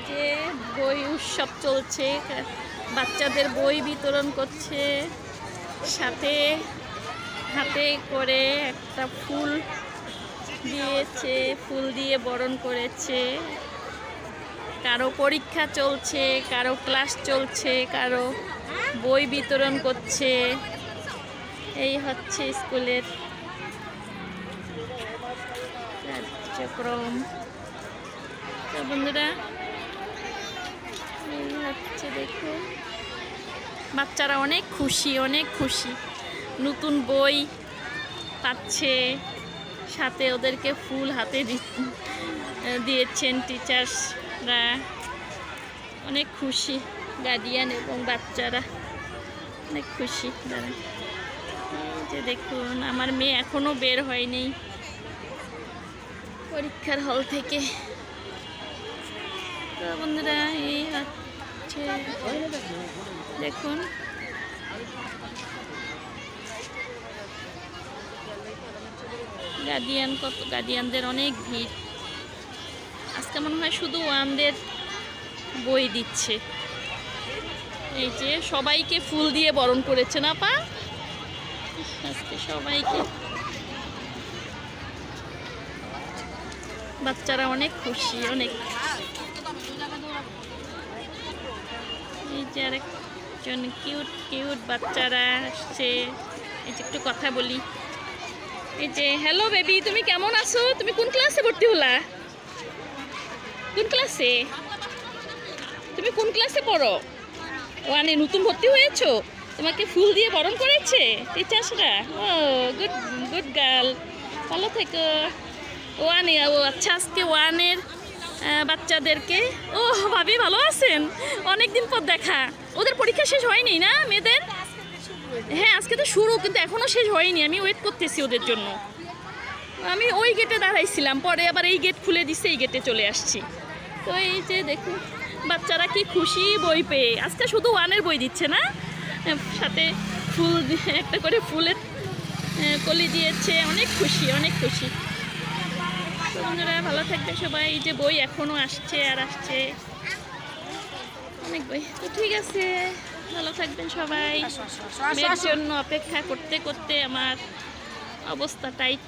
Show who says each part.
Speaker 1: যে বই উৎসব চলছে, বাচ্চাদের বই বিতরণ করছে, সাথে হাতে করে একটা ফুল দিয়েছে, ফুল দিয়ে বরণ করেছে। কারো পরীক্ষা চলছে, কারো ক্লাস চলছে, কারো বই বিতরণ করছে। এই হচ্ছে স্কুলের কার্যক্রম। তো বন্ধুরা, এই হচ্ছে দেখো, বাচ্চারা অনেক খুশি, অনেক খুশি, নতুন বই পাচ্ছে, সাথে ওদেরকে ফুল হাতে দিয়েছেন টিচার্সরা। অনেক খুশি গার্ডিয়ান এবং বাচ্চারা, অনেক খুশি। দাঁড়া, এই যে দেখুন, আমার মেয়ে এখনো বের হয়নি পরীক্ষার হল থেকে। তো বন্ধুরা, এই হচ্ছে দেখুন, গার্ডিয়ানদের অনেক ভিড়। আজকে মনে হয় শুধু ওয়ানদের বই দিচ্ছে। এই যে সবাইকে ফুল দিয়ে বরণ করেছে না পা, আজকে সবাইকে। বাচ্চারা অনেক খুশি, অনেক। এই যে আরেকজন কিউট কিউট বাচ্চারা আসছে। এই যে একটু কথা বলি। এই যে, হ্যালো বেবি, তুমি কেমন আছো? তুমি কোন ক্লাসে ভর্তি হলা? কোন ক্লাসে? তুমি কোন ক্লাসে পড়ো? ওয়ানে নতুন ভর্তি হয়েছো? তোমাকে ফুল দিয়ে বরণ করেছে টিচার্সরা? ও গুড গুড গার্ল, ভালো থেকো। ওয়ানে, ও আচ্ছা, আজকে ওয়ানের বাচ্চাদেরকে। ও ভাবি ভালো আছেন? অনেকদিন পর দেখা। ওদের পরীক্ষা শেষ হয়নি না মেয়েদের? হ্যাঁ, আজকে তো শুরু, কিন্তু এখনও শেষ হয়নি। আমি ওয়েট করতেছি ওদের জন্য। আমি ওই গেটে দাঁড়াইছিলাম, পরে আবার এই গেট খুলে দিচ্ছে, এই গেটে চলে আসছি। তো এই যে দেখুন, বাচ্চারা কি খুশি বই পেয়ে। আজকে শুধু ওয়ানের বই দিচ্ছে না, সাথে ফুল একটা করে ফুলের কলি দিয়েছে। অনেক খুশি, অনেক খুশি। বন্ধুরা, ভালো থাকবে সবাই। এই যে বই এখনও আসছে আর আসছে, অনেক বই। তো ঠিক আছে, ভালো থাকবেন সবাই। মেয়ের জন্য অপেক্ষা করতে করতে আমার অবস্থা টাইট।